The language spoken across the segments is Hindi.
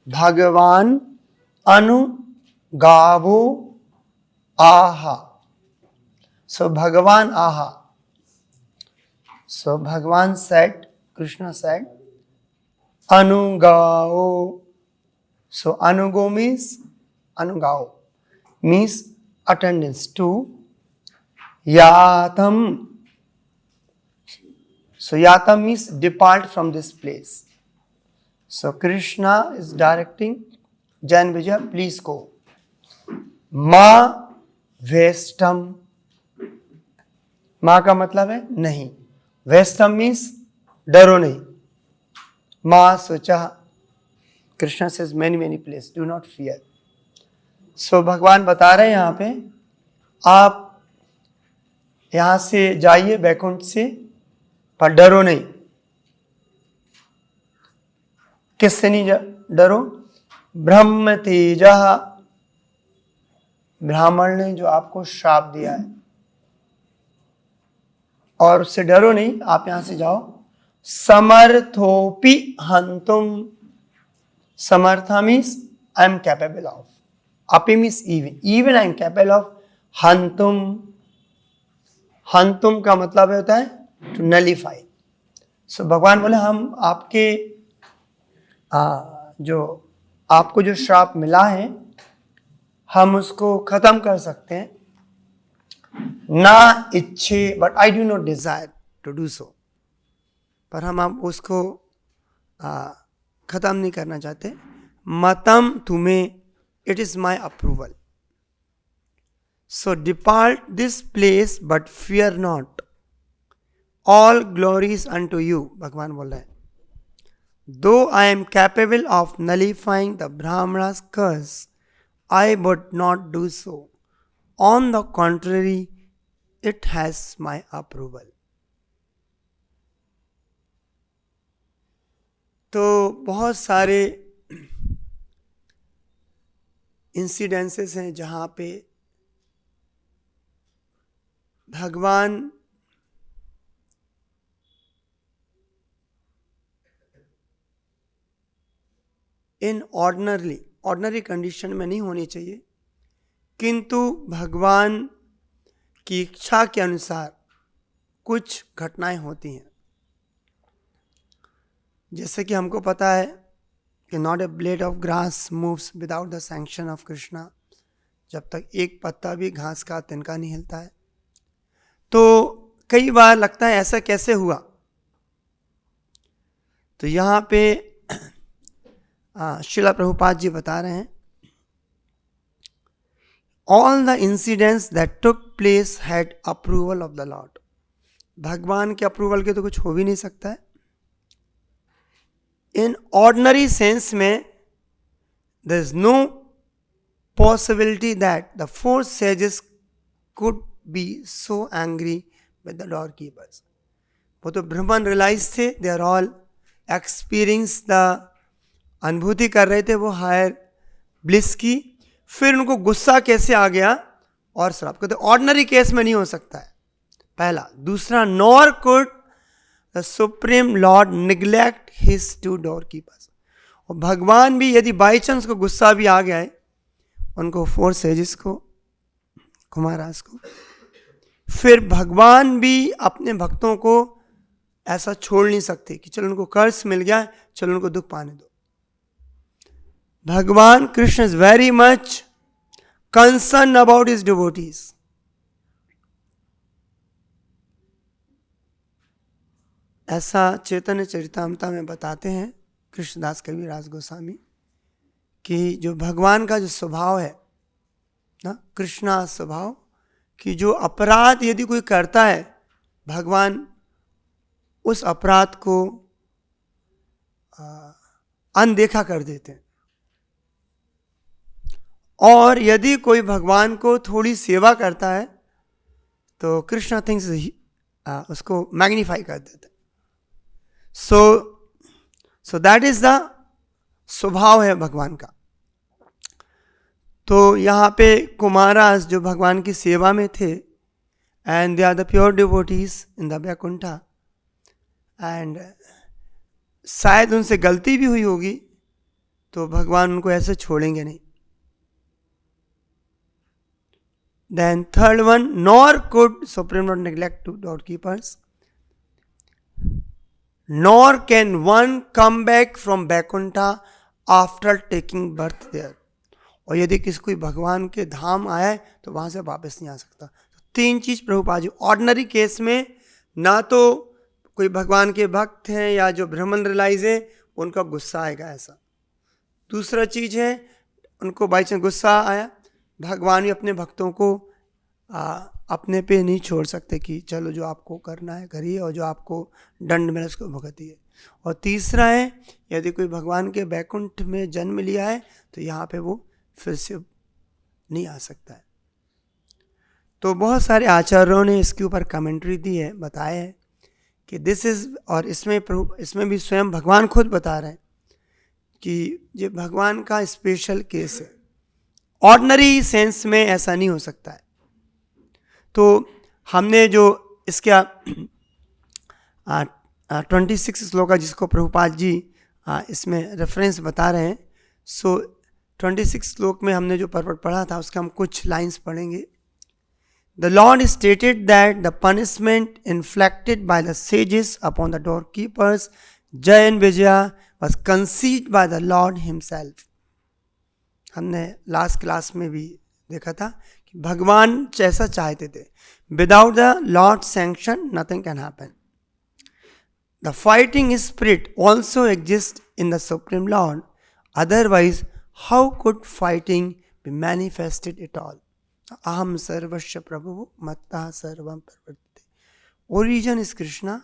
भगवान अनुगावो आहा. So Bhagavan aha. So Bhagavan said, Krishna said, Anugao. So Anugo means Anugao means attendance to Yatam. So Yatam means depart from this place. So Krishna is directing Janvijaya, please go. Ma Vestam. माँ का मतलब है नहीं. वेस्टम मीन्स डरो नहीं. माँ सोचा. Krishna says many place, do not fear. So भगवान बता रहे हैं यहाँ पे, आप यहाँ से जाइए बैकुंठ से, पर डरो नहीं. किससे नहीं डरो? ब्रह्म तेजा, ब्राह्मण ने जो आपको श्राप दिया है, और उससे डरो नहीं, आप यहां से जाओ. समर्थोपि हंतुम. समर्था means I am capable of. अपि means even I am capable of. हंतुम, हंतुम का मतलब होता है टू नलिफाई. सो भगवान बोले हम आपके जो आपको जो श्राप मिला है, हम उसको खत्म कर सकते हैं. ना इच्छे, but I do not desire to do so. पर हम उसको खत्म नहीं करना चाहते. मतम तुम्हें, it is my approval. So depart this place but fear not. All glories unto you. भगवान बोल रहे हैं, though I am capable of nullifying the Brahmanas curse, I would not do so. On the contrary, it has my approval. तो बहुत सारे इंसिडेंसेस हैं जहाँ पे भगवान इन ऑर्डिनरी कंडीशन में नहीं होनी चाहिए, किंतु भगवान की इच्छा के अनुसार कुछ घटनाएं होती हैं. जैसे कि हमको पता है कि not a blade of grass moves without the sanction of Krishna. जब तक एक पत्ता भी घास का तिनका नहीं हिलता है. तो कई बार लगता है ऐसा कैसे हुआ. तो यहाँ पे श्रीला प्रभुपाद जी बता रहे हैं, all the incidents that took place had approval of the Lord. भगवान के अप्रूवल के तो कुछ हो भी नहीं सकता है. इन ऑर्डिनरी सेंस में there is no possibility that the four sages could be so angry with the door keepers. वो तो ब्रह्मन रियलाइज थे, they are all experience the अनुभूति कर रहे थे वो हायर ब्लिस की. फिर उनको गुस्सा कैसे आ गया और श्राप करते. ऑर्डिनरी केस में नहीं हो सकता है, पहला. दूसरा, nor could the supreme lord neglect his two door keepers. और भगवान भी यदि बाई चांस को गुस्सा भी आ गया है, उनको फोर सेजेस को, कुमारास को, फिर भगवान भी अपने भक्तों को ऐसा छोड़ नहीं सकते कि चलो उनको कर्ज मिल गया, चलो उनको दुख पाने दो. भगवान Krishna is very much concern about his devotees. ऐसा चैतन्य चरितामृत में बताते हैं कृष्णदास कविराज गोस्वामी कि जो भगवान का जो स्वभाव है ना, कृष्णा स्वभाव, कि जो अपराध यदि कोई करता है, भगवान उस अपराध को अनदेखा कर देते हैं. और यदि कोई भगवान को थोड़ी सेवा करता है तो कृष्णा थिंग्स उसको मैग्नीफाई कर देते हैं. सो दैट इज द स्वभाव है भगवान का. तो यहाँ पे कुमारास जो भगवान की सेवा में थे, and they are the pure devotees in the Vaikuntha, and शायद उनसे गलती भी हुई होगी, तो भगवान उनको ऐसे छोड़ेंगे नहीं. Then third one, nor could Supreme Lord neglect to doorkeepers, nor can one come back from Vaikuntha after taking birth there. और यदि किसी कोई भगवान के धाम आया है तो वहां से वापस नहीं आ सकता. तो 3 चीज प्रभुपाद जी, ऑर्डिनरी केस में ना तो कोई भगवान के भक्त हैं या जो ब्राह्मण रिलाइज है उनका गुस्सा आएगा ऐसा. दूसरा चीज है, उनको बाई चांस गुस्सा आया, भगवान भी अपने भक्तों को अपने पे नहीं छोड़ सकते कि चलो जो आपको करना है करिए और जो आपको दंड मिला उसको भुगतिए. और तीसरा है, यदि कोई भगवान के बैकुंठ में जन्म लिया है तो यहाँ पे वो फिर से नहीं आ सकता है. तो बहुत सारे आचार्यों ने इसके ऊपर कमेंट्री दी है, बताया है कि दिस इज, और इसमें भी स्वयं भगवान खुद बता रहे हैं कि ये भगवान का स्पेशल केस है. ऑर्डिनरी सेंस में ऐसा नहीं हो सकता है. तो हमने जो इसका 26 श्लोक है जिसको प्रभुपाद जी इसमें रेफरेंस बता रहे हैं. सो 26 श्लोक में हमने जो पर्वत पढ़ा था उसका हम कुछ लाइंस पढ़ेंगे. The Lord stated that the punishment inflicted by the sages upon the doorkeepers, Jay and Vijaya, was conceived by the Lord himself. हमने लास्ट क्लास में भी देखा था कि भगवान जैसा चाहते थे. Without the Lord's sanction, nothing can happen. The fighting spirit also exists in the Supreme Lord. Otherwise, how could fighting be manifested at all? Aham sarvasya prabhu matta sarvam parvartate. Origin is Krishna.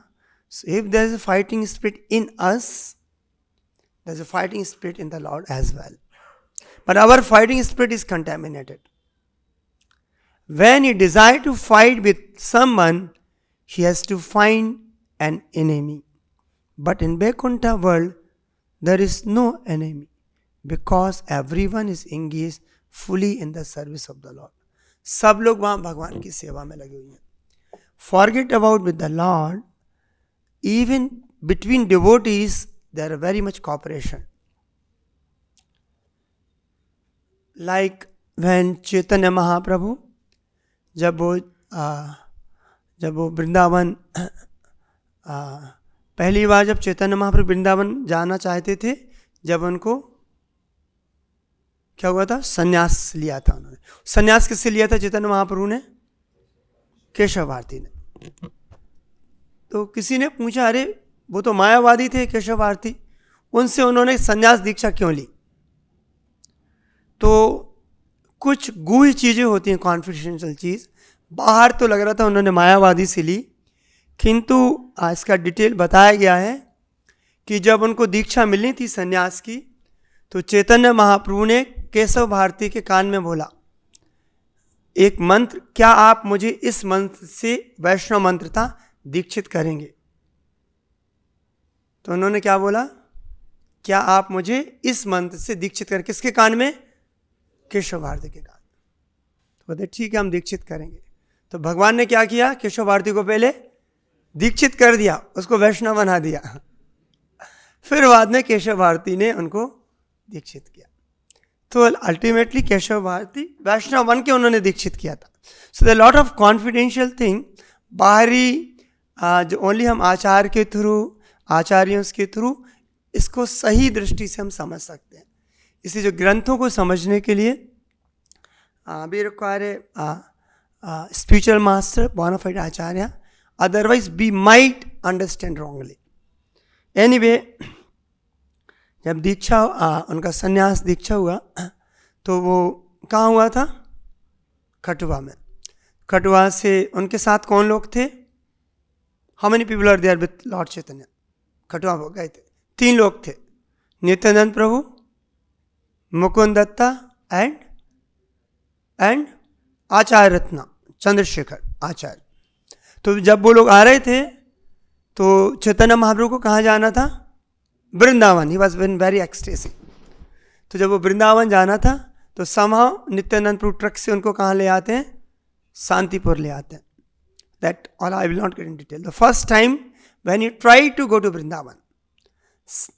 So if there is a fighting spirit in us, there is a fighting spirit in the Lord as well. But our fighting spirit is contaminated. When he desires to fight with someone, he has to find an enemy. But in Vaikuntha world, there is no enemy because everyone is engaged fully in the service of the Lord. सब लोग वहाँ भगवान की सेवा में लगे हुए हैं. Forget about with the Lord, even between devotees, there are very much cooperation. Like when Chaitanya Mahaprabhu, जब वो वृंदावन पहली बार जब चैतन्य महाप्रभु वृंदावन जाना चाहते थे, जब उनको क्या हुआ था, संन्यास लिया था उन्होंने. संन्यास किससे लिया था चैतन्य महाप्रभु ने? केशव भारती ने. तो किसी ने पूछा, अरे वो तो मायावादी थे केशव भारती, उनसे उन्होंने संन्यास दीक्षा क्यों ली? तो कुछ गूढ़ चीजें होती हैं, कॉन्फिडेंशियल चीज. बाहर तो लग रहा था उन्होंने मायावादी से ली, किंतु इसका डिटेल बताया गया है कि जब उनको दीक्षा मिलनी थी संन्यास की, तो चैतन्य महाप्रभु ने केशव भारती के कान में बोला एक मंत्र, क्या आप मुझे इस मंत्र से वैष्णव मंत्र था दीक्षित करेंगे? तो उन्होंने क्या बोला, क्या आप मुझे इस मंत्र से दीक्षित करें? किसके कान में? केशव भारती के कान. तो बोलते ठीक है हम दीक्षित करेंगे. तो भगवान ने क्या किया, केशव भारती को पहले दीक्षित कर दिया, उसको वैष्णव बना दिया. फिर बाद में केशव भारती ने उनको दीक्षित किया. तो अल्टीमेटली केशव भारती वैष्णव बन के उन्होंने दीक्षित किया था. So the lot of confidential thing, बाहरी जो ओनली हम आचार्य के थ्रू, आचार्यों के थ्रू इसको सही दृष्टि से हम समझ सकते हैं. इसलिए जो ग्रंथों को समझने के लिए we require spiritual master, bona fide acharya, otherwise we might understand wrongly. Anyway, जब दीक्षा उनका संन्यास दीक्षा हुआ तो वो कहाँ हुआ था? खटुआ में. खटुआ से उनके साथ कौन लोग थे? How many people are there with lord Chaitanya? खटुआ हो गए थे, 3 लोग थे, नित्यानंद प्रभु, मुकुंद दत्ता एंड आचार्य रत्ना चंद्रशेखर आचार्य. तो जब वो लोग आ रहे थे तो चैतन्य महाप्रभु को कहाँ जाना था? Vrindavan. He was very ecstasy. तो जब वो वृंदावन जाना था तो समहाउ नित्यानंद प्रभु ट्रक से उनको कहाँ ले आते हैं? शांतिपुर ले आते हैं. That all I will not get in detail. The first time when you try to go to Vrindavan,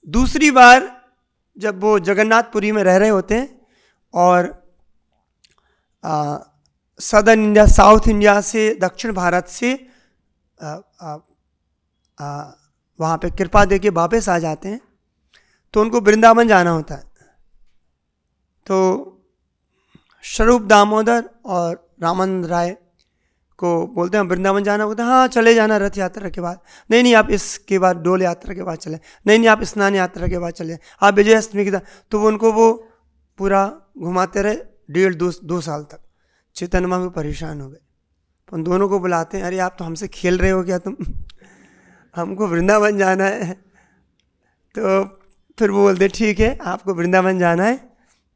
दूसरी बार जब वो जगन्नाथपुरी में रह रहे होते हैं और सदर्न इंडिया, साउथ इंडिया से, दक्षिण भारत से वहाँ पे कृपा दे के वापस आ जाते हैं, तो उनको वृंदावन जाना होता है। तो स्वरूप दामोदर और रामानंद राय को बोलते हैं वृंदावन जाना, बोलते हैं हाँ चले जाना रथ यात्रा के बाद। नहीं नहीं, आप इसके बाद डोल यात्रा के बाद चले। नहीं नहीं, आप स्नान यात्रा के बाद चले, आप विजयाष्टमी के बाद। तो वो उनको वो पूरा घुमाते रहे 1.5-2 साल तक। चैतन्य महाप्रभु परेशान हो गए, उन दोनों को बुलाते हैं, अरे आप तो हमसे खेल रहे हो क्या तुम, हमको वृंदावन जाना है। तो फिर वो बोलते ठीक है, आपको वृंदावन जाना है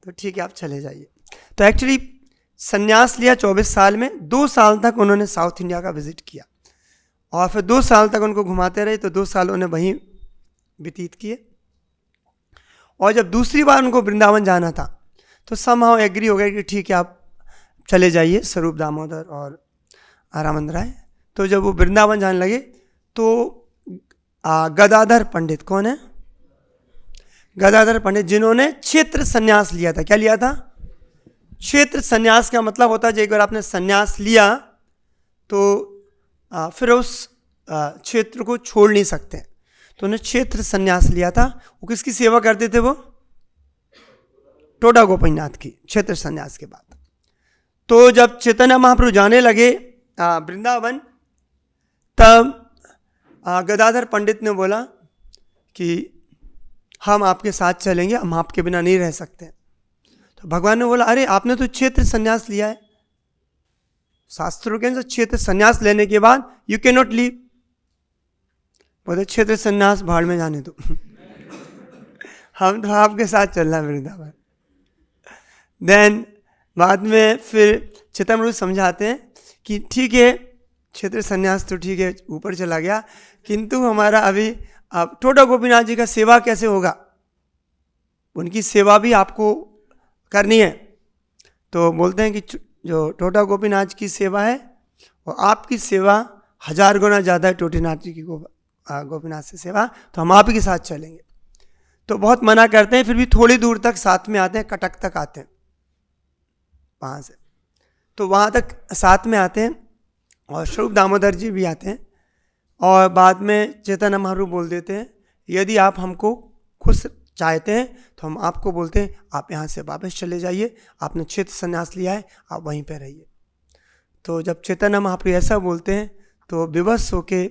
तो ठीक है, आप चले जाइए। तो एक्चुअली संन्यास लिया 24 साल में। 2 साल तक उन्होंने साउथ इंडिया का विजिट किया और फिर 2 साल तक उनको घुमाते रहे, तो 2 साल उन्हें वहीं व्यतीत किए। और जब दूसरी बार उनको वृंदावन जाना था तो समहाउ एग्री हो गए कि ठीक है, आप चले जाइए, स्वरूप दामोदर और रामानंद राय। तो जब वो वृंदावन जाने लगे तो गदाधर पंडित, कौन है? गदाधर पंडित, जिन्होंने क्षेत्र संन्यास लिया था। क्या लिया था? क्षेत्र संन्यास का मतलब होता है कि एक बार आपने संन्यास लिया तो फिर उस क्षेत्र को छोड़ नहीं सकते। तो उन्हें क्षेत्र संन्यास लिया था। वो किसकी सेवा करते थे? वो टोडा गोपीनाथ की, क्षेत्र संन्यास के बाद। तो जब चैतन्य महाप्रभु जाने लगे वृंदावन, तब गदाधर पंडित ने बोला कि हम आपके साथ चलेंगे, हम आपके बिना नहीं रह सकते। तो भगवान ने बोला अरे आपने तो क्षेत्र संन्यास लिया है, शास्त्रों के अनुसार क्षेत्र संन्यास लेने के बाद यू कैन नॉट लीव। बोले क्षेत्र संन्यास भाड़ में जाने दो हम तो आपके साथ चलना है वृंदावन। देन बाद में फिर चैतन्य प्रभु समझाते हैं कि ठीक है, क्षेत्र संन्यास तो ठीक है, ऊपर चला गया, किंतु हमारा अभी अब टोडा गोपीनाथ जी का सेवा कैसे होगा? उनकी सेवा भी आपको करनी है। तो बोलते हैं कि जो टोडा गोपीनाथ की सेवा है और आपकी सेवा 1000 गुना ज़्यादा है टोटीनाथ जी की गोपीनाथ से सेवा, तो हम आप ही के साथ चलेंगे। तो बहुत मना करते हैं, फिर भी थोड़ी दूर तक साथ में आते हैं, कटक तक आते हैं वहाँ से। तो वहाँ तक साथ में आते हैं और स्वरूप दामोदर जी भी आते हैं। और बाद में चैतन्य महाप्रभु बोल देते हैं यदि आप हमको खुश चाहते हैं तो हम आपको बोलते हैं आप यहाँ से वापस चले जाइए, आपने क्षेत्र संन्यास लिया है, आप वहीं पर रहिए। तो जब चैतन्य महाप्रभु ऐसा बोलते हैं तो विवश होके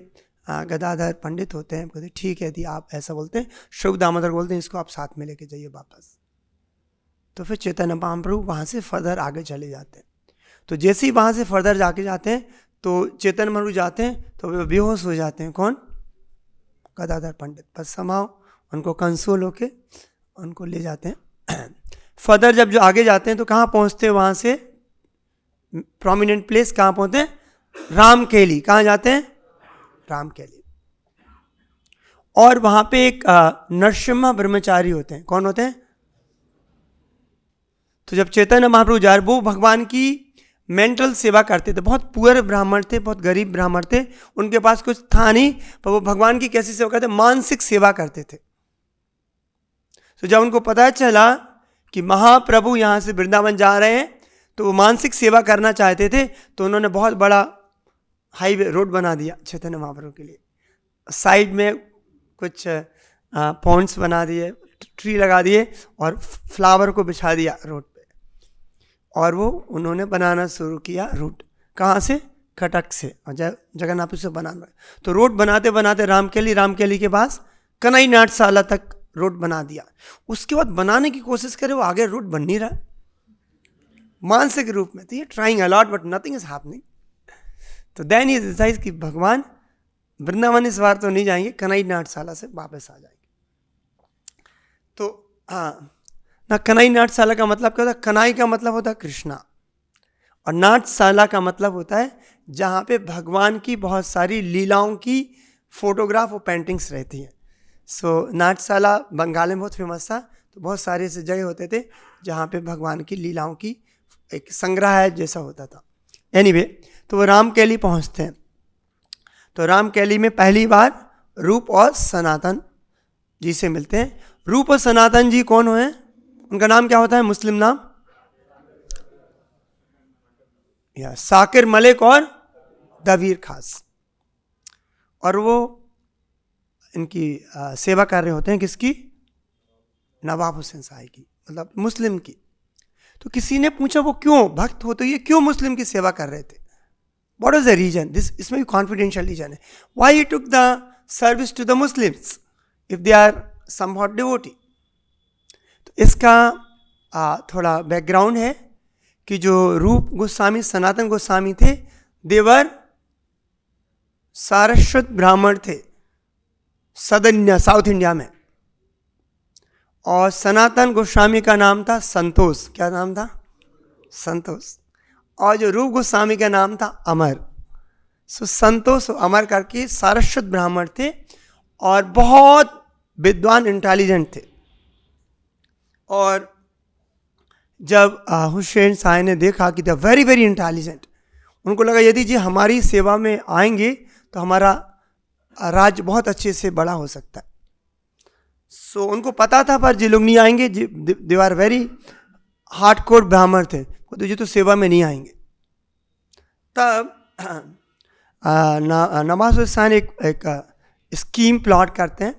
गदाधर पंडित होते हैं, कहते ठीक है यदि आप ऐसा बोलते हैं। स्वरूप दामोदर बोलते हैं इसको आप साथ में लेके जाइए वापस। तो फिर चैतन्य महाप्रभु वहाँ से फर्दर आगे चले जाते हैं। तो जैसे ही वहाँ से फर्दर जाके जाते हैं तो चैतन्य महाप्रभु जाते हैं तो वे बेहोश हो जाते हैं। कौन? गदाधर पंडित। बस समाओ उनको कंसोल होके उनको ले जाते हैं। फर्दर जब जो आगे जाते हैं तो कहाँ पहुँचते हैं? वहाँ से प्रोमिनेंट प्लेस कहाँ पहुँचते हैं? रामकेली। कहाँ जाते हैं? रामकेली। और वहाँ पे एक नरसिम्हा ब्रह्मचारी होते हैं। कौन होते हैं? तो जब चैतन्य महाप्रभु जा रहे, वो भगवान की मेंटल सेवा करते थे। बहुत पुअर ब्राह्मण थे, बहुत गरीब ब्राह्मण थे, उनके पास कुछ था नहीं, पर वो भगवान की कैसी सेवा करते? मानसिक सेवा करते थे। तो जब उनको पता चला कि महाप्रभु यहाँ से वृंदावन जा रहे हैं तो वो मानसिक सेवा करना चाहते थे, तो उन्होंने बहुत बड़ा हाईवे रोड बना दिया चैतन्य महाप्रभु के लिए। साइड में कुछ पॉन्ड्स बना दिए, ट्री लगा दिए और फ्लावर को बिछा दिया रोड पे, और वो उन्होंने बनाना शुरू किया रूट। कहाँ से? कटक से और जगन्नाथपुर से बनाना। तो रोड बनाते बनाते रामकेली के पास कन्हई नाट्यशाला तक रोड बना दिया। उसके बाद बनाने की कोशिश करे, वो आगे रोड बन नहीं रहा मानसिक रूप में। तो ये trying a lot but nothing is happening. तो देन ये डिसाइड कि भगवान वृंदावन इस बार तो नहीं जाएंगे, कन्हई नाट्यशाला से वापस आ जाएंगे। तो हाँ ना, कन्हई नाट्यशाला का मतलब क्या होता है? कन्हई का मतलब होता है कृष्णा, और नाट्यशाला का मतलब होता है जहाँ पे भगवान की बहुत सारी लीलाओं की फोटोग्राफ और पेंटिंग्स रहती हैं। सो नाट्यशाला बंगाल में बहुत फेमस था। तो बहुत सारे ऐसे जगह होते थे जहाँ पे भगवान की लीलाओं की एक संग्रहालय जैसा होता था। एनीवे, तो वो रामकेली पहुँचते हैं। तो रामकेली में पहली बार रूप और सनातन जी से मिलते हैं। रूप सनातन जी कौन है? उनका नाम क्या होता है मुस्लिम नाम? या साकिर मलिक और दबीर खास। और वो इनकी सेवा कर रहे होते हैं किसकी? नवाब हुसैन शाही की, मतलब मुस्लिम की। तो किसी ने पूछा वो क्यों भक्त हो तो ये क्यों मुस्लिम की सेवा कर रहे थे? What is the reason? This इसमें भी कॉन्फिडेंशियल रीजन है। Why he took the service to the Muslims if they are somewhat devotee? तो इसका थोड़ा बैकग्राउंड है कि जो रूप गोस्वामी सनातन गोस्वामी थे, देवर सारस्वत ब्राह्मण थे साउथ इंडिया में। और सनातन गोस्वामी का नाम था संतोष। क्या नाम था? संतोष। और जो रूप गोस्वामी का नाम था अमर। सो संतोष अमर करके सारस्वत ब्राह्मण थे और बहुत विद्वान, इंटेलिजेंट थे। और जब हुसैन शाह ने देखा कि दे वेरी वेरी इंटेलिजेंट, उनको लगा यदि जी हमारी सेवा में आएंगे तो हमारा राज्य बहुत अच्छे से बड़ा हो सकता है। सो उनको पता था पर जी लोग नहीं आएंगे, दे आर वेरी हार्डकोर ब्राह्मण थे, तो जी तो सेवा में नहीं आएंगे। तब नवाब हुसैन एक स्कीम प्लॉट करते हैं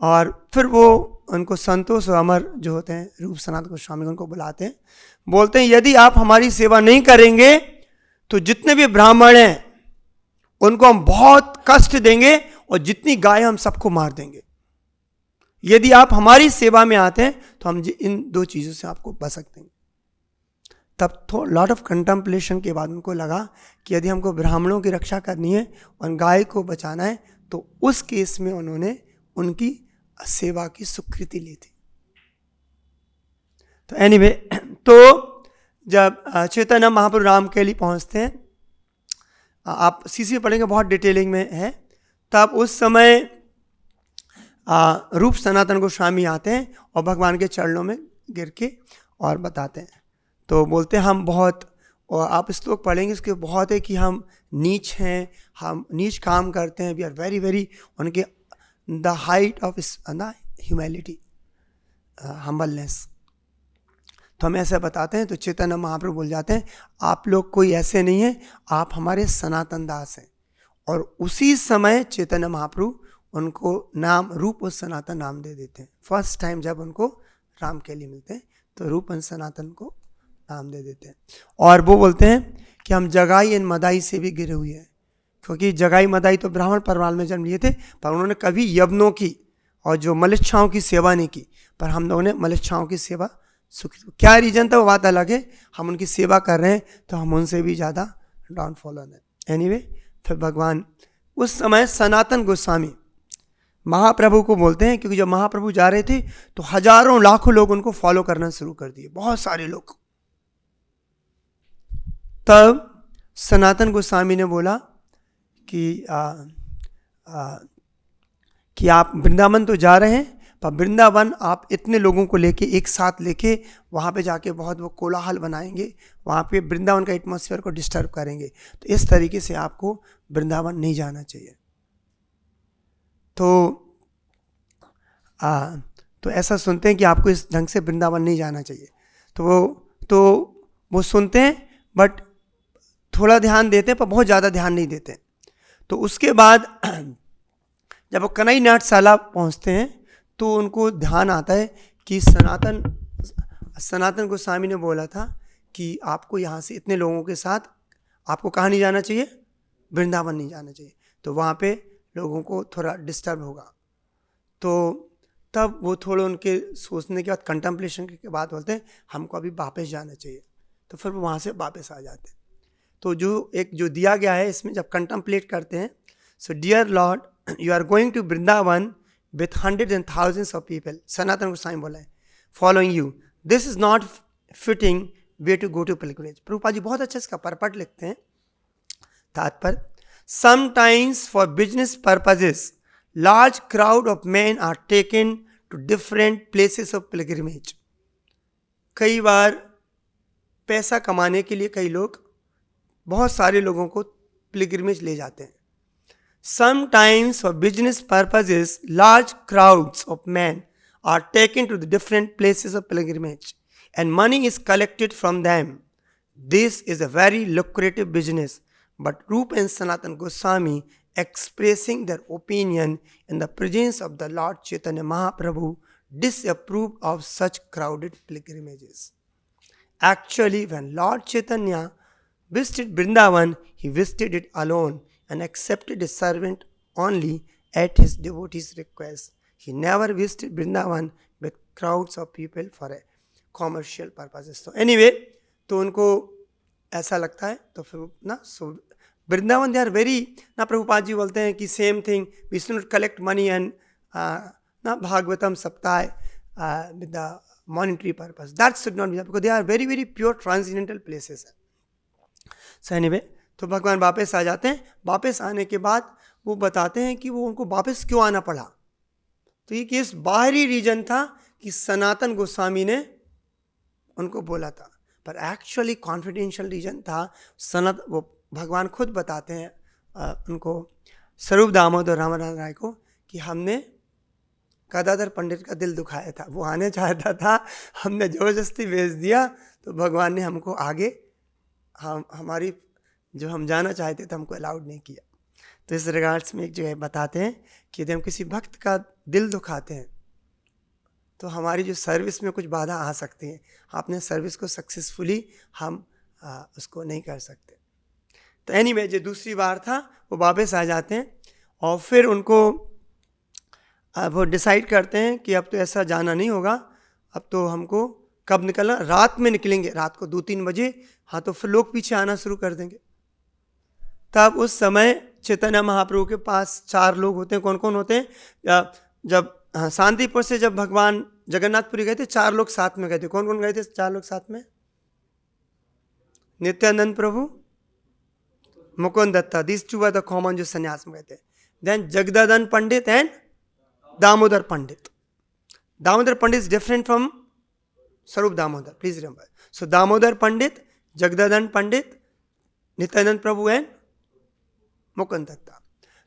और फिर वो उनको संतोष और अमर जो होते हैं रूप सनातन गोस्वामी उनको बुलाते हैं, बोलते हैं यदि आप हमारी सेवा नहीं करेंगे तो जितने भी ब्राह्मण हैं उनको हम बहुत कष्ट देंगे और जितनी गाय हम सबको मार देंगे। यदि आप हमारी सेवा में आते हैं तो हम इन दो चीज़ों से आपको बच सकते हैं। तब तो लॉट ऑफ कंटेम्पलेशन के बाद उनको लगा कि यदि हमको ब्राह्मणों की रक्षा करनी है और गाय को बचाना है तो उस केस में उन्होंने उनकी सेवा की स्वीकृति ली थी। तो एनीवे, तो जब चैतन्य महाप्रभु रामकेली पहुंचते हैं, आप सीसी में पढ़ेंगे बहुत डिटेलिंग में है, तब उस समय रूप सनातन गोस्वामी आते हैं और भगवान के चरणों में गिर के और बताते हैं। तो बोलते हैं हम बहुत, और आप श्लोक पढ़ेंगे इसके बहुत है कि हम नीच हैं, हम नीच काम करते हैं, वी आर वेरी वेरी उनके the height of the humility, humbleness. तो हम ऐसे बताते हैं तो चैतन्य महाप्रभु बोल जाते हैं आप लोग कोई ऐसे नहीं है, आप हमारे सनातन दास हैं। और उसी समय चैतन्य महाप्रभु उनको नाम रूप और सनातन नाम दे देते हैं। फर्स्ट टाइम जब उनको रामकेली मिलते हैं तो रूप और सनातन को नाम दे देते हैं। और वो बोलते हैं कि हम जगाई एंड मदाई से भी गिरे हुए हैं, क्योंकि जगाई मदाई तो ब्राह्मण परिवार में जन्म लिए थे पर उन्होंने कभी यवनों की और जो मलिच्छाओं की सेवा नहीं की, पर हम लोगों ने मलिच्छाओं की सेवा क्या रीजन था वो बात अलग है, हम उनकी सेवा कर रहे हैं तो हम उनसे भी ज़्यादा डाउनफॉलन है। एनीवे, फिर भगवान उस समय सनातन गोस्वामी महाप्रभु को बोलते हैं, क्योंकि जब महाप्रभु जा रहे थे तो हजारों लाखों लोग उनको फॉलो करना शुरू कर दिए, बहुत सारे लोग। तब सनातन गोस्वामी ने बोला कि आप वृंदावन तो जा रहे हैं पर वृंदावन आप इतने लोगों को लेके एक साथ लेके वहाँ पे जाके बहुत वो कोलाहल बनाएंगे, वहाँ पे वृंदावन का एटमॉस्फेयर को डिस्टर्ब करेंगे, तो इस तरीके से आपको वृंदावन नहीं जाना चाहिए। तो ऐसा सुनते हैं कि आपको इस ढंग से वृंदावन नहीं जाना चाहिए। तो वो सुनते हैं बट थोड़ा ध्यान देते हैं पर बहुत ज़्यादा ध्यान नहीं देते। तो उसके बाद जब वो कन्हई नाट्यशाला पहुँचते हैं तो उनको ध्यान आता है कि सनातन गोस्वामी ने बोला था कि आपको यहाँ से इतने लोगों के साथ आपको कहाँ नहीं जाना चाहिए, वृंदावन नहीं जाना चाहिए, तो वहाँ पे लोगों को थोड़ा डिस्टर्ब होगा। तो तब वो थोड़े उनके सोचने के बाद कंटेम्पलेशन के बाद बोलते हैं हमको अभी वापस जाना चाहिए, तो फिर वो वहाँ से वापस आ जाते हैं। तो जो दिया गया है इसमें जब कंटेम्पलेट करते हैं, so dear lord you are going to Vrindavan with hundreds and thousands of people, Sanatan Goswami बोला है, following you, this is not fitting way to go to pilgrimage। Prabhupada ji बहुत अच्छा इसका परपट लिखते हैं, तात्पर्य, sometimes for business purposes large crowd of men are taken to different places of pilgrimage। कई बार पैसा कमाने के लिए कई लोग बहुत सारे लोगों को पिलग्रिमेज ले जाते हैं। Sometimes for business purposes, large crowds of men are taken to the different places of pilgrimage and money is collected from them. This is a very lucrative business, but Rupa and Sanatan Goswami, expressing their opinion in the presence of the Lord Chaitanya Mahaprabhu, disapproved of such crowded pilgrimages. Actually, when Lord Chaitanya visited Vrindavan, he visited it alone and accepted a servant only at his devotees' request. He never visited Vrindavan with crowds of people for a commercial purposes. So anyway, तो उनको ऐसा लगता है, तो फिर ना वृंदावन दे आर वेरी ना, प्रभुपाद जी बोलते हैं कि same thing, we should not collect money and ना Bhagavatam saptah with the monetary purpose, that should not be, because they are very very pure transcendental places है. सो एनीवे, तो भगवान वापस आ जाते हैं. वापस आने के बाद वो बताते हैं कि वो उनको वापस क्यों आना पड़ा. तो ये केस बाहरी रीजन था कि सनातन गोस्वामी ने उनको बोला था, पर एक्चुअली कॉन्फिडेंशियल रीजन था. वो भगवान खुद बताते हैं उनको, स्वरूप दामोदर रामानंद राय को, कि हमने गदाधर पंडित का दिल दुखाया था. वो आने चाहता था, हमने ज़बरदस्ती भेज दिया, तो भगवान ने हमको आगे हमारी जो हम जाना चाहते थे हमको अलाउड नहीं किया. तो इस रिगार्ड्स में एक जगह बताते हैं कि यदि हम किसी भक्त का दिल दुखाते हैं तो हमारी जो सर्विस में कुछ बाधा आ सकती है. अपने सर्विस को सक्सेसफुली हम उसको नहीं कर सकते. तो एनीवे, जो दूसरी बार था वो वापस आ जाते हैं और फिर उनको वो डिसाइड करते हैं कि अब तो ऐसा जाना नहीं होगा, अब तो हमको कब निकलना, रात में निकलेंगे, रात को 2-3 बजे. हाँ, तो फिर लोग पीछे आना शुरू कर देंगे. तब उस समय चैतन्य महाप्रभु के पास 4 लोग होते हैं. कौन कौन होते हैं? जब शांतिपुर से जब भगवान जगन्नाथपुरी गए थे, 4 लोग साथ में गए थे. कौन कौन गए थे 4 लोग साथ में? Nityananda Prabhu, Mukunda Datta, this 2 were the common जो संन्यास में गए थे. Then Jagadananda Pandit and Damodar Pandit. Damodar Pandit is different from Swarup Damodar, please remember. So Damodar Pandit, Jagadananda Pandit, Nityananda Prabhu and Mukunda Datta.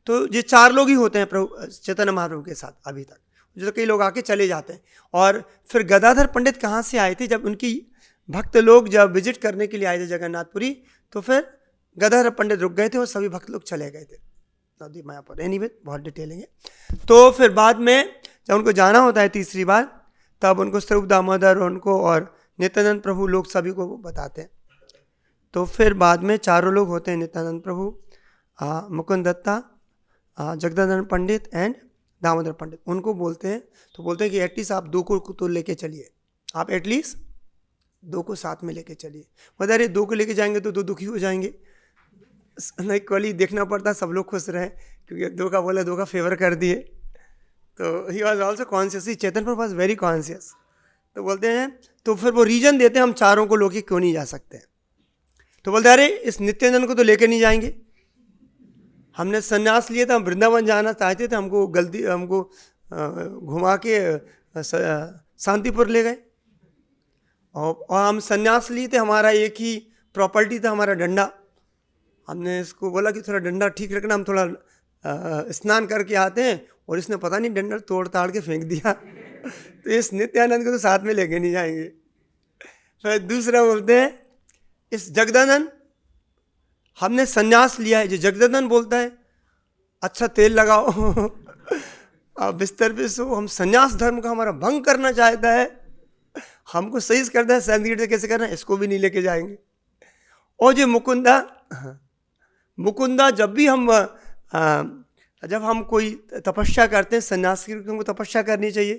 तो ये 4 लोग ही होते हैं प्रभु चैतन्य महाप्रभु के साथ अभी तक. जो कई लोग आके चले जाते हैं. और फिर गदाधर पंडित कहाँ से आए थे? जब उनकी भक्त लोग जब विजिट करने के लिए आए थे जगन्नाथपुरी, तो फिर गदाधर पंडित रुक गए थे और सभी भक्त लोग चले गए थे नदी माया पर. एनीवे, बहुत डिटेलिंग है. तो फिर बाद में जब उनको जाना होता है तीसरी बार, तब उनको स्वरूप दामोदर उनको और नित्यानंद प्रभु लोग सभी को बताते हैं. तो फिर बाद में 4 लोग होते हैं, नित्यानंद प्रभु, मुकुंद दत्ता, जगदानंद पंडित एंड दामोदर पंडित. उनको बोलते हैं, तो बोलते हैं कि एटलीस्ट आप 2 को तो लेके चलिए, आप एटलीस्ट 2 को साथ में लेके चलिए. मतलब अरे 2 को लेके जाएंगे तो 2 दुखी हो जाएंगे. इक्वली देखना पड़ता, सब लोग खुश रहे, क्योंकि 2 का बोला 2 का फेवर कर दिए. तो he was also conscious, Chetan Prabhu was very conscious. तो बोलते हैं, तो फिर वो रीजन देते हैं हम 4 को लोग क्यों नहीं जा सकते. तो बोलते अरे इस नित्यानंद को तो लेके नहीं जाएंगे, हमने संन्यास लिए था, हम वृंदावन जाना चाहते थे, हमको घुमा के शांतिपुर ले गए. और हम संन्यास लिए थे, हमारा एक ही प्रॉपर्टी था, हमारा डंडा. हमने इसको बोला कि थोड़ा डंडा ठीक रखना, हम थोड़ा स्नान करके आते हैं, और इसने पता नहीं डंडा तोड़ ताड़ के फेंक दिया. तो इस नित्यानंद को तो साथ में लेके नहीं जाएंगे. फिर दूसरा बोलते हैं इस जगदानंद, हमने संन्यास लिया है. जो जगदानंद बोलता है अच्छा तेल लगाओ आप बिस्तर पे सो, हम संन्यास धर्म का हमारा भंग करना चाहता है, हमको सही करता है सैंडगेट से कैसे करना है, इसको भी नहीं लेके जाएंगे. और जो मुकुंदा जब हम कोई तपस्या करते हैं, सन्यास की हमको तपस्या करनी चाहिए,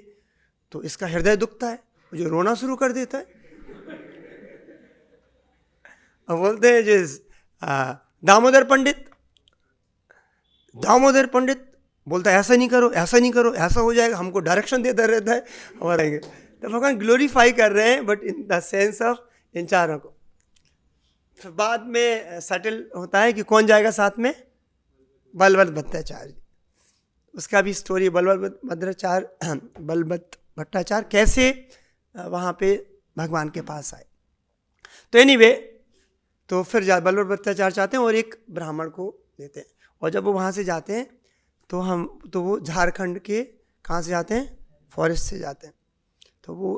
तो इसका हृदय दुखता है, जो रोना शुरू कर देता है. और बोलते हैं जो दामोदर पंडित बोलता है ऐसा नहीं करो, ऐसा नहीं करो, ऐसा हो जाएगा, हमको डायरेक्शन देता रहता है और आएंगे. तो भगवान ग्लोरीफाई कर रहे हैं, but in the sense of in 4 को. फिर बाद में सेटल होता है कि कौन जाएगा साथ में, बलवत भट्टाचार्य. उसका भी स्टोरी, बलवत भट्टाचार्य कैसे वहाँ पे भगवान के पास आए. तो एनीवे, तो फिर बलवत भट्टाचार्य चाहते हैं और एक ब्राह्मण को देते हैं. और जब वो वहाँ से जाते हैं तो वो झारखंड के कहाँ से जाते हैं, फॉरेस्ट से जाते हैं, तो वो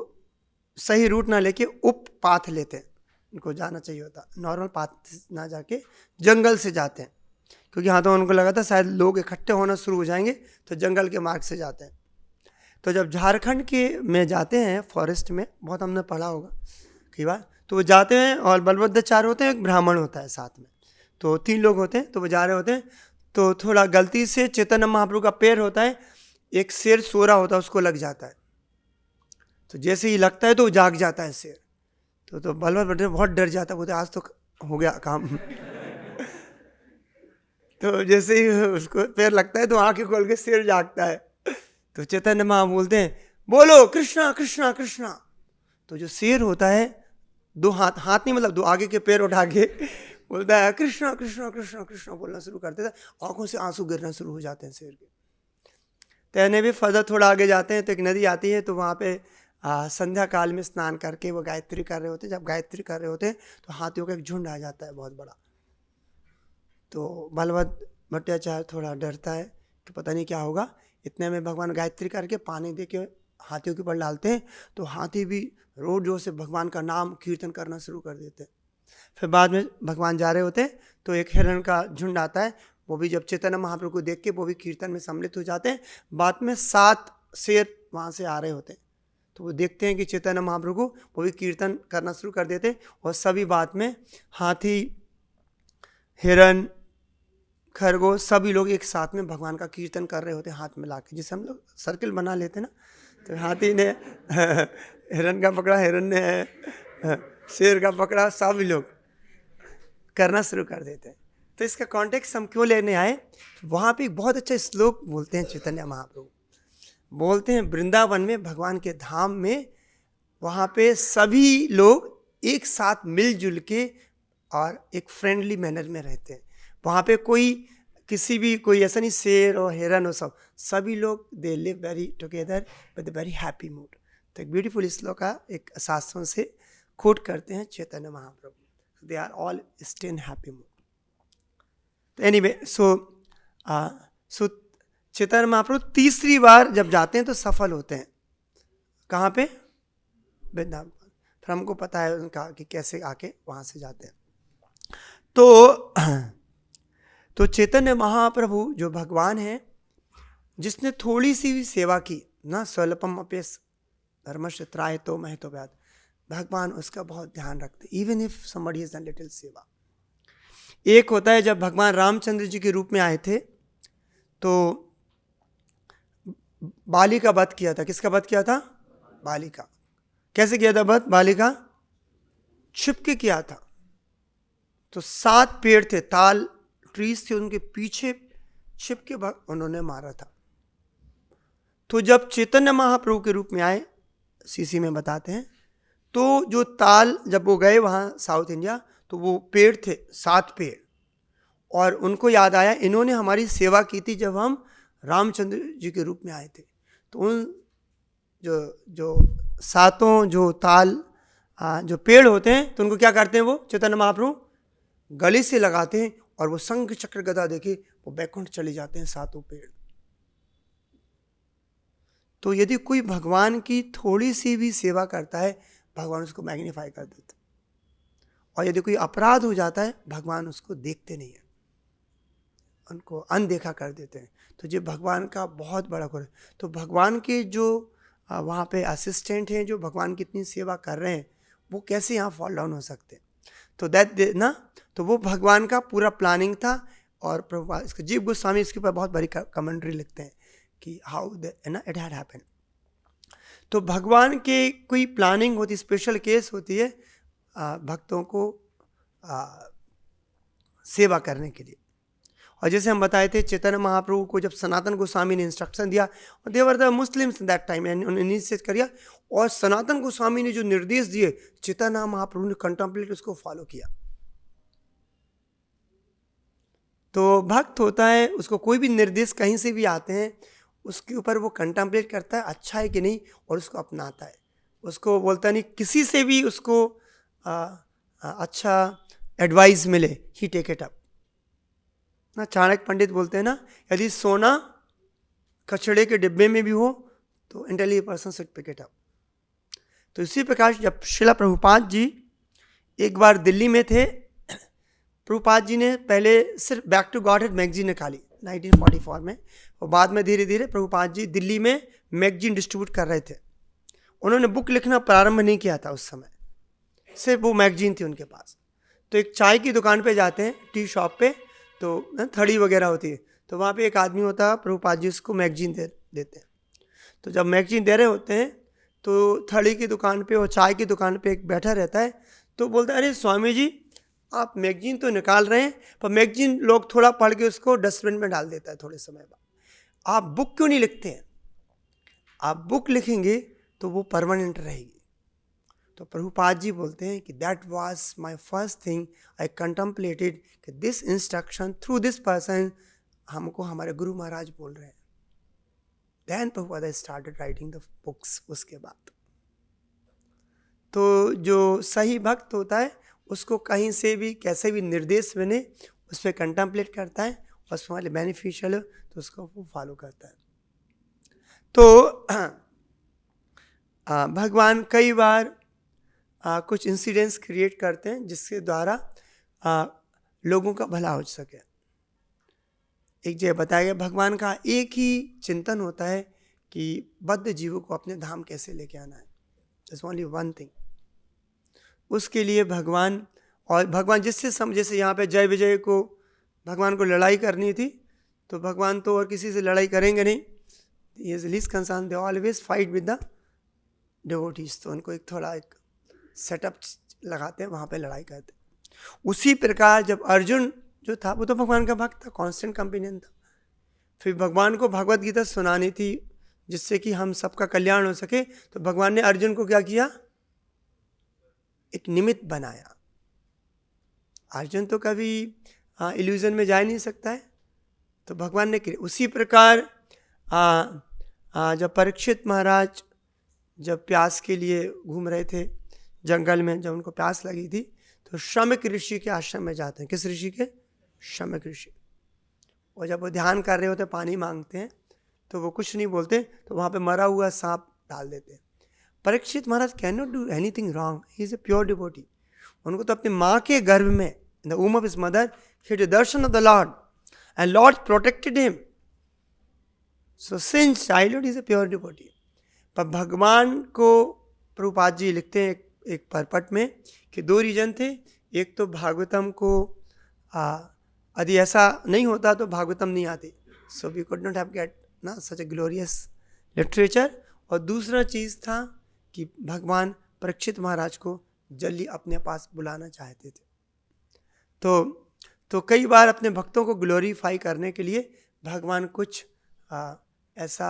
सही रूट ना लेके उप पाथ लेते हैं, उनको जाना चाहिए होता, नॉर्मल पाथ ना जाके जंगल से जाते हैं, क्योंकि यहाँ तो उनको लगा था शायद लोग इकट्ठे होना शुरू हो जाएंगे, तो जंगल के मार्ग से जाते हैं। तो जब झारखंड के में जाते हैं फॉरेस्ट में, बहुत हमने पढ़ा होगा कई बार, तो वो जाते हैं और बलभद्राचार्य होते हैं, एक ब्राह्मण होता है साथ में, तो 3 लोग होते हैं, तो वो जा रहे होते हैं, तो थोड़ा गलती से चैतन्य महाप्रभु का पैर होता है, एक शेर सो रहा होता है, उसको लग जाता है, तो जैसे ही लगता है तो वो जाग जाता है शेर, तो बलभद्र बहुत डर जाता है, बोलते आज तो हो गया काम। तो जैसे ही उसको पैर लगता है तो आंखें खोल के शेर जागता है, तो चैतन्य महा बोलते हैं बोलो कृष्णा कृष्णा कृष्णा। तो जो शेर होता है 2 हाथ नहीं मतलब 2 आगे के पैर उठा के बोलता है कृष्णा कृष्णा कृष्णा कृष्णा बोलना शुरू कर देता है, आंखों से आंसू गिरना शुरू हो जाते हैं शेर के। तैने भी फर्दर थोड़ा आगे जाते हैं तो एक नदी आती है, तो वहाँ पे संध्या काल में स्नान करके वो गायत्री कर रहे होते हैं। जब गायत्री कर रहे होते हैं तो हाथियों का एक झुंड आ जाता है बहुत बड़ा, तो बलभद्र भट्टाचार्य थोड़ा डरता है कि पता नहीं क्या होगा। इतने में भगवान गायत्री करके पानी दे के हाथियों के ऊपर डालते हैं, तो हाथी भी रोज जोर से भगवान का नाम कीर्तन करना शुरू कर देते हैं। फिर बाद में भगवान जा रहे होते हैं तो एक हिरण का झुंड आता है, वो भी जब चैतन्य महाप्रभु को देख के वो भी कीर्तन में सम्मिलित हो जाते हैं। बाद में 7 शेर वहाँ से आ रहे होते हैं, तो वो देखते हैं कि चैतन्य महाप्रभु वो भी कीर्तन करना शुरू कर देते, और सभी बात में हाथी, हिरण, खरगोश सभी लोग एक साथ में भगवान का कीर्तन कर रहे होते हैं हाथ में लाके, जिसे हम लोग सर्किल बना लेते हैं ना। तो हाथी ने हिरण का पकड़ा, हिरण ने शेर का पकड़ा, सभी लोग करना शुरू कर देते हैं। तो इसका कॉन्टेक्स्ट हम क्यों लेने आए, वहाँ पे एक बहुत अच्छा श्लोक बोलते हैं चैतन्य महाप्रभु, बोलते हैं वृंदावन में भगवान के धाम में वहाँ पे सभी लोग एक साथ मिलजुल के और एक फ्रेंडली मैनर में रहते हैं। वहाँ पे कोई ऐसा नहीं शेर और हिरन और सभी लोग they live very together with a very happy mood. तो एक ब्यूटीफुल श्लोक का एक शास्त्रों से कोट करते हैं Chaitanya Mahaprabhu, they are all stay in happy mood. तो एनीवे सो चैतन्य महाप्रभु तीसरी बार जब जाते हैं तो सफल होते हैं। कहाँ पे? वृंदावन। फिर हमको पता है उनका कि कैसे आके वहाँ से जाते हैं। तो चैतन्य महाप्रभु जो भगवान है, जिसने थोड़ी सी भी सेवा की ना, स्वल्पम अपेस धर्मस्य त्रायतो महतो व्याध, भगवान उसका बहुत ध्यान रखते, even if somebody is done little सेवा। एक होता है जब भगवान रामचंद्र जी के रूप में आए थे, तो बाली का वध किया था। किसका वध किया था? बाली का। कैसे किया था वध? बाली का छिप के किया था। तो 7 पेड़ थे, ताल ट्रीज थे, उनके पीछे छिप के उन्होंने मारा था। तो जब चैतन्य महाप्रभु के रूप में आए, सीसी में बताते हैं, तो जो ताल जब वो गए वहाँ साउथ इंडिया, तो वो पेड़ थे 7 पेड़, और उनको याद आया इन्होंने हमारी सेवा की थी जब हम रामचंद्र जी के रूप में आए थे। तो उन जो 7 जो ताल जो पेड़ होते हैं, तो उनको क्या करते हैं, वो चैतन्य महाप्रभु गले से लगाते हैं, और वो शंख चक्र गदा देके वो बैकुंठ चले जाते हैं 7 पेड़। तो यदि कोई भगवान की थोड़ी सी भी सेवा करता है, भगवान उसको मैग्नीफाई कर देते, और यदि कोई अपराध हो जाता है, भगवान उसको देखते नहीं है, उनको अनदेखा कर देते हैं। तो ये भगवान का बहुत बड़ा गुण है। तो भगवान के जो वहाँ पे असिस्टेंट हैं, जो भगवान की इतनी सेवा कर रहे हैं, वो कैसे यहाँ फॉल डाउन हो सकते हैं? तो तो वो भगवान का पूरा प्लानिंग था। और प्रभुपाद इसके जीव गोस्वामी इसके ऊपर बहुत बड़ी कमेंट्री लिखते हैं कि हाउ इट हैड हैपेंड। तो भगवान के कोई प्लानिंग होती, स्पेशल केस होती है भक्तों को सेवा करने के लिए। और जैसे हम बताए थे, चैतन्य महाप्रभु को जब सनातन गोस्वामी ने इंस्ट्रक्शन दिया, और देवर द मुस्लिम्स दैट टाइम, उन्होंने इनिशिएट किया, और सनातन गोस्वामी ने जो निर्देश दिए, चैतन्य महाप्रभु ने कंटेम्पलेट उसको फॉलो किया। तो भक्त होता है, उसको कोई भी निर्देश कहीं से भी आते हैं, उसके ऊपर वो कंटेम्पलेट करता है अच्छा है कि नहीं, और उसको अपनाता है। उसको बोलता नहीं, किसी से भी उसको अच्छा एडवाइस मिले, ही टेक इट अप ना। चाणक्य पंडित बोलते हैं ना, यदि सोना कचड़े के डिब्बे में भी हो तो intelligent person should pick it up. तो इसी प्रकार जब श्रीला प्रभुपाद जी एक बार दिल्ली में थे, प्रभुपाद जी ने पहले सिर्फ बैक टू गॉडहेड मैगजीन निकाली 1944 में, और बाद में धीरे धीरे प्रभुपाद जी दिल्ली में मैगजीन डिस्ट्रीब्यूट कर रहे थे। उन्होंने बुक लिखना प्रारंभ नहीं किया था उस समय, सिर्फ वो मैगजीन थी उनके पास। तो एक चाय की दुकान पे जाते हैं, टी शॉप पे, तो थड़ी वगैरह होती है, तो वहाँ पे एक आदमी होता है, प्रभुपाद जी उसको मैगजीन देते हैं। तो जब मैगजीन दे रहे होते हैं तो थड़ी की दुकान पे और चाय की दुकान पे एक बैठा रहता है, तो बोलता है, अरे स्वामी जी आप मैगजीन तो निकाल रहे हैं, पर मैगजीन लोग थोड़ा पढ़ के उसको डस्टबिन में डाल देता है थोड़े समय बाद, आप बुक क्यों नहीं लिखते हैं? आप बुक लिखेंगे तो वो परमानेंट रहेगी। तो प्रभुपाद जी बोलते हैं कि that was my first thing I contemplated, कि this instruction through this person हमको हमारे गुरु महाराज बोल रहे हैं। Then Prabhupada I started writing the books. उसके बाद तो जो सही भक्त होता है उसको कहीं से भी कैसे भी निर्देश बने उस पर कंटेम्पलेट करता है, और उसमें वाले बेनिफिशियल है तो उसको वो फॉलो करता है। तो भगवान कई बार कुछ इंसिडेंट्स क्रिएट करते हैं जिसके द्वारा लोगों का भला हो सके। एक जगह बताया गया भगवान का एक ही चिंतन होता है कि बद्ध जीवों को अपने धाम कैसे लेके आना है। There's only one thing। उसके लिए भगवान, और भगवान जैसे यहाँ पे जय विजय को भगवान को लड़ाई करनी थी, तो भगवान तो और किसी से लड़ाई करेंगे नहीं, He is least concerned, they always fight with the devotees। तो उनको एक थोड़ा एक सेटअप लगाते हैं, वहाँ पे लड़ाई करते हैं। उसी प्रकार जब अर्जुन जो था वो तो भगवान का भक्त था, कांस्टेंट कंपेनियन था, फिर भगवान को भगवत गीता सुनानी थी जिससे कि हम सबका कल्याण हो सके, तो भगवान ने अर्जुन को क्या किया, एक निमित्त बनाया। अर्जुन तो कभी इल्यूजन में जा नहीं सकता है, तो भगवान ने किया। उसी प्रकार जब परीक्षित महाराज जब प्यास के लिए घूम रहे थे जंगल में, जब उनको प्यास लगी थी तो शमिक ऋषि के आश्रम में जाते हैं। किस ऋषि के? शमिक ऋषि। और जब वो ध्यान कर रहे होते, पानी मांगते हैं, तो वो कुछ नहीं बोलते, तो वहाँ पे मरा हुआ सांप डाल देते हैं। Parikshit Maharaj can not do anything wrong, he is a pure devotee. उनको तो अपनी माँ के गर्भ में, in the womb of his mother, he had the darshan of the lord and lord protected him. So since childhood is a pure devotee. पर भगवान को प्रभुपाद जी लिखते हैं एक परपट में कि दो रीजन थे। एक तो भागवतम को यदि ऐसा नहीं होता तो भागवतम नहीं आती, so we could not have get ना सच ए ग्लोरियस लिटरेचर। और दूसरा चीज़ था कि भगवान परीक्षित महाराज को जल्दी अपने पास बुलाना चाहते थे। तो कई बार अपने भक्तों को ग्लोरीफाई करने के लिए भगवान कुछ ऐसा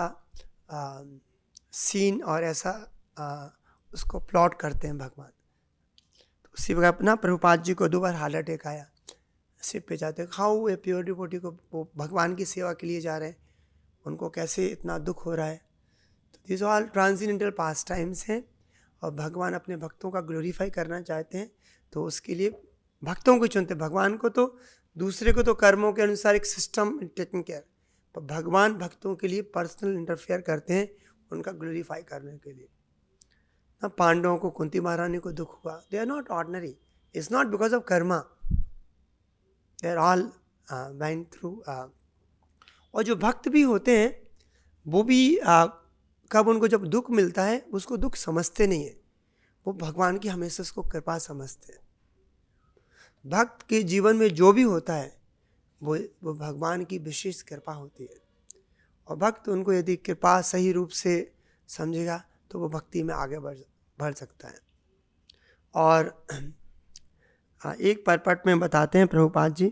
सीन और ऐसा उसको प्लॉट करते हैं भगवान। तो उसी वक्त अपना प्रभुपाद जी को 2 बार हार्ट अटैक आया, सिर पे जाते, हाउ ए प्योर डिवोटी को वो भगवान की सेवा के लिए जा रहे हैं, उनको कैसे इतना दुख हो रहा है। तो this all transcendental pass times हैं, और भगवान अपने भक्तों का ग्लोरीफाई करना चाहते हैं, तो उसके लिए भक्तों को चुनते। भगवान को तो दूसरे को तो कर्मों के अनुसार एक सिस्टम टेकिंग केयर, पर भगवान भक्तों के लिए पर्सनल इंटरफेयर करते हैं उनका ग्लोरीफाई करने के लिए। ना पांडवों को, कुंती महारानी को दुख हुआ, they are not ordinary, it's not because of karma, they are all went through. और जो भक्त भी होते हैं वो भी कब उनको जब दुख मिलता है उसको दुख समझते नहीं है, वो भगवान की हमेशा उसको कृपा समझते हैं। भक्त के जीवन में जो भी होता है वो भगवान की विशेष कृपा होती है, और भक्त उनको यदि कृपा सही रूप से समझेगा तो वो भक्ति में आगे बढ़ सकता है। और एक परपट में बताते हैं प्रभुपाद जी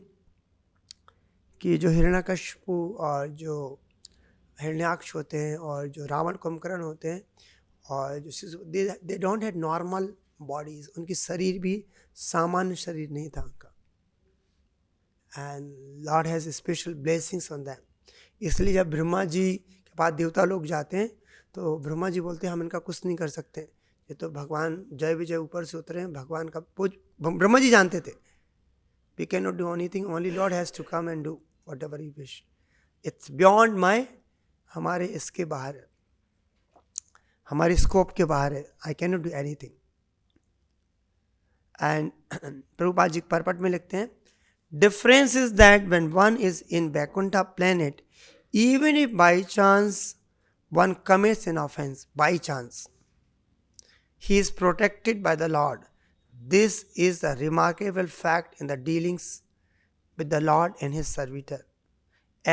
कि जो हिरण्यकशिपु और जो हिरण्याक्ष होते हैं और जो रावण कुंभकर्ण होते हैं, और जो they don't have normal bodies, उनकी शरीर भी सामान्य शरीर नहीं था उनका, and Lord has special blessings on them. इसलिए जब ब्रह्मा जी के पास देवता लोग जाते हैं तो ब्रह्मा जी बोलते हैं हम इनका कुछ नहीं कर सकते, ये तो भगवान जय विजय ऊपर से उतरे हैं, भगवान का पूज। ब्रह्मा जी जानते थे we can not do anything, only lord has to come and do whatever he wish, it's beyond my, हमारे इसके बाहर है। हमारी स्कोप के बाहर है. I can not do anything. And Prabhupada ji purport में लिखते हैं, difference is that when one is in Vaikuntha planet, even if by chance one commits an offense, by chance, he is protected by the Lord. This is a remarkable fact in the dealings with the Lord and his servitor,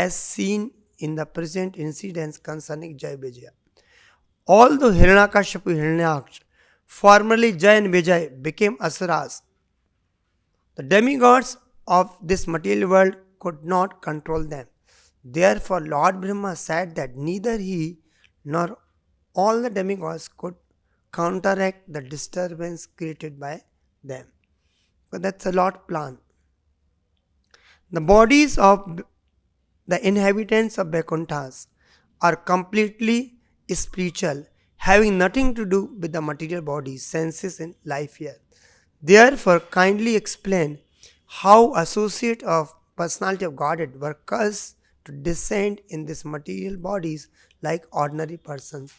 as seen in the present incidents concerning Jai Vijaya. Although Hiranyakashipu Hiranyaksha, formerly Jai and Vijay, became asuras, the demigods of this material world could not control them. Therefore, Lord Brahma said that neither he nor all the demigods could counteract the disturbance created by them. But that's a Lord's plan. The bodies of the inhabitants of Vaikuntha are completely spiritual, having nothing to do with the material bodies, senses, and life here. Therefore, kindly explain how associate of personality of Godhead were cursed to descend in this material bodies like ordinary persons.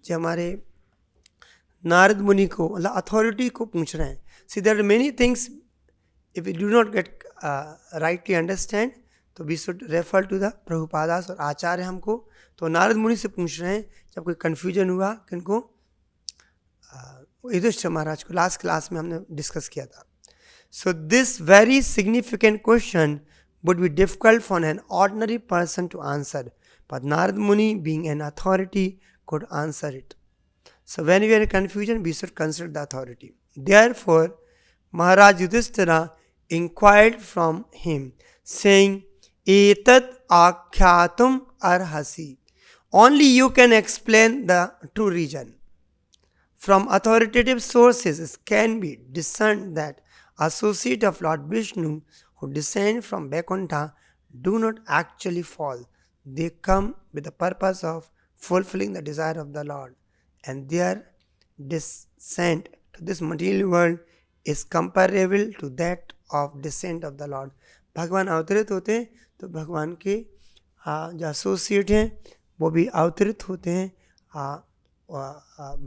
जो हमारे नारद मुनि को मतलब अथॉरिटी को पूछ रहे हैं. See there are many things if you do not get rightly understand तो we should refer to the Prabhupada's और आचार्य हमको. तो नारद मुनि से पूछ रहे हैं जब कोई कन्फ्यूजन हुआ किनको, युधिष्ठिर महाराज को. लास्ट क्लास में हमने डिस्कस किया था. So this very significant question would be difficult for an ordinary person to answer, but Narad Muni, being an authority, could answer it. So when we are in confusion, we should consider the authority. Therefore, Maharaj Yudhishthira inquired from him, saying, Etat akyatum arhasi. Only you can explain the true reason. From authoritative sources, it can be discerned that associate of Lord Vishnu who descend from Vaikuntha do not actually fall. They come with the purpose of fulfilling the desire of the Lord, and their descent to this material world is comparable to that of descent of the Lord. भगवान अवतरित होते हैं तो भगवान के जो एसोसिएट हैं वो भी अवतरित होते हैं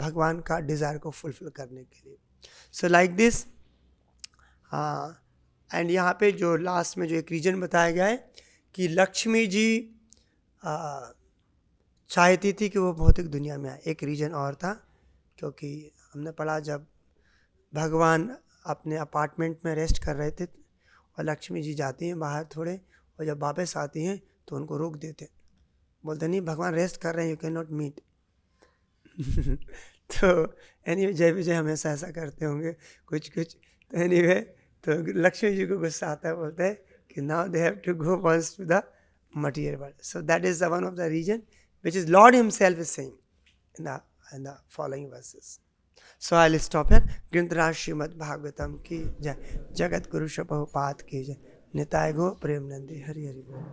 भगवान का डिज़ायर को फुलफिल करने के लिए. So like this. एंड यहाँ पे जो लास्ट में जो एक रीजन बताया गया है कि लक्ष्मी जी चाहती थी कि वो भौतिक दुनिया में आए. एक रीजन और था क्योंकि हमने पढ़ा जब भगवान अपने अपार्टमेंट में रेस्ट कर रहे थे और लक्ष्मी जी जाती हैं बाहर थोड़े और जब वापस आती हैं तो उनको रोक देते, बोलते नहीं भगवान रेस्ट कर रहे हैं, यू कैन नॉट मीट. तो एनीवे जय विजय हमेशा ऐसा करते होंगे कुछ. तो एनीवे तो लक्ष्मी जी को गुस्सा आता है, बोलते हैं कि now they have to go once to the material world. So that is the one of the reason which is Lord himself is saying in the following verses. So I'll stop here. Grindhraj Srimad Bhagavatam ki jai. Jagat Guru Prabhupada ki jai. Nitai Go Prem Nandi. Hari Hari Bol.